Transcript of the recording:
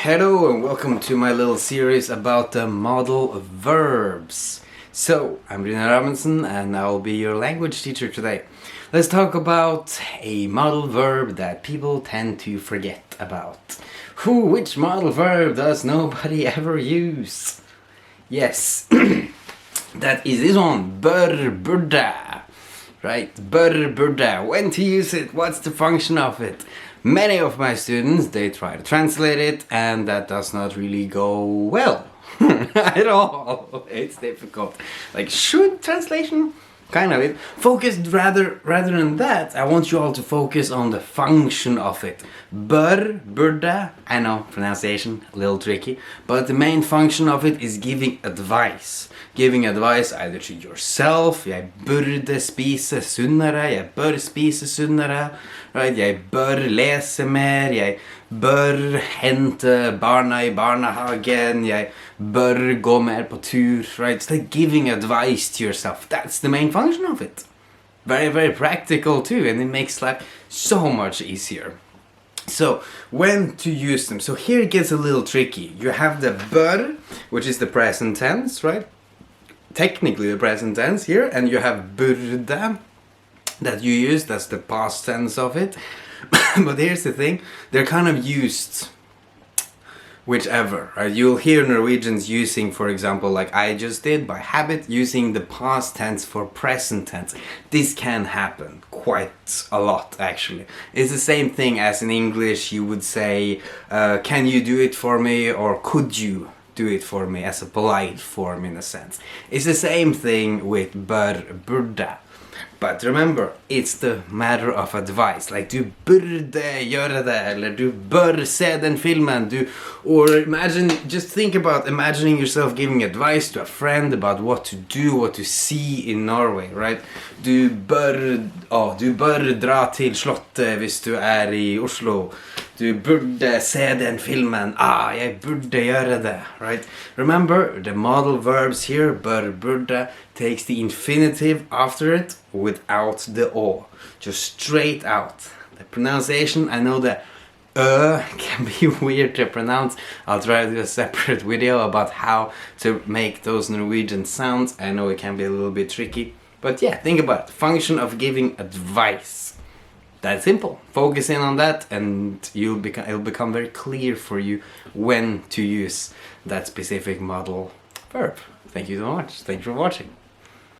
Hello and welcome to my little series about the modal verbs. So, I'm Rune Robinson and I'll be your language teacher today. Let's talk about a modal verb that people tend to forget about. Which modal verb does nobody ever use? Yes, that is this one, BURDE. Right, BURDE. When to use it, what's the function of it? Many of my students, they try to translate it and that does not really go well at all. It's difficult. Like, should translation? Kind of it. Focus rather than that, I want you all to focus on the function of it. BURDE, I know, pronunciation, a little tricky, but the main function of it is giving advice. Giving advice either to yourself, jeg burde spise sunnere, jeg bør spise sunnere, right? Jeg bør lese mer, jeg bør hente barna I barnehagen, jeg bør gå mer på tur, right? It's like giving advice to yourself. That's the main function of it. Very practical too, and it makes life so much easier. So, when to use them? So here it gets a little tricky. You have the bør, which is the present tense, right? Technically the present tense here, and you have burde that you use, that's the past tense of it. But here's the thing, they're kind of used whichever, right? You'll hear Norwegians using, for example, like I just did, by habit, using the past tense for present tense. This can happen quite a lot, actually. It's the same thing as in English you would say, can you do it for me, or could you do it for me, as a polite form in a sense. It's the same thing with burde. But remember, it's the matter of advice. Like, du burde göra det, eller du bör se den filmen, or imagine, just think about imagining yourself giving advice to a friend about what to do, what to see in Norway, right? Du bör dra till slottet hvis du I Oslo. Du burde se den filmen. Jeg burde gjøre det, right? Remember, the modal verbs here, burde, takes the infinitive after it without the o. Just straight out. The pronunciation, I know the can be weird to pronounce. I'll try to do a separate video about how to make those Norwegian sounds. I know it can be a little bit tricky. But yeah, think about it. Function of giving advice. That's simple. Focus in on that and it'll become very clear for you when to use that specific modal verb. Thank you so much. Thanks for watching.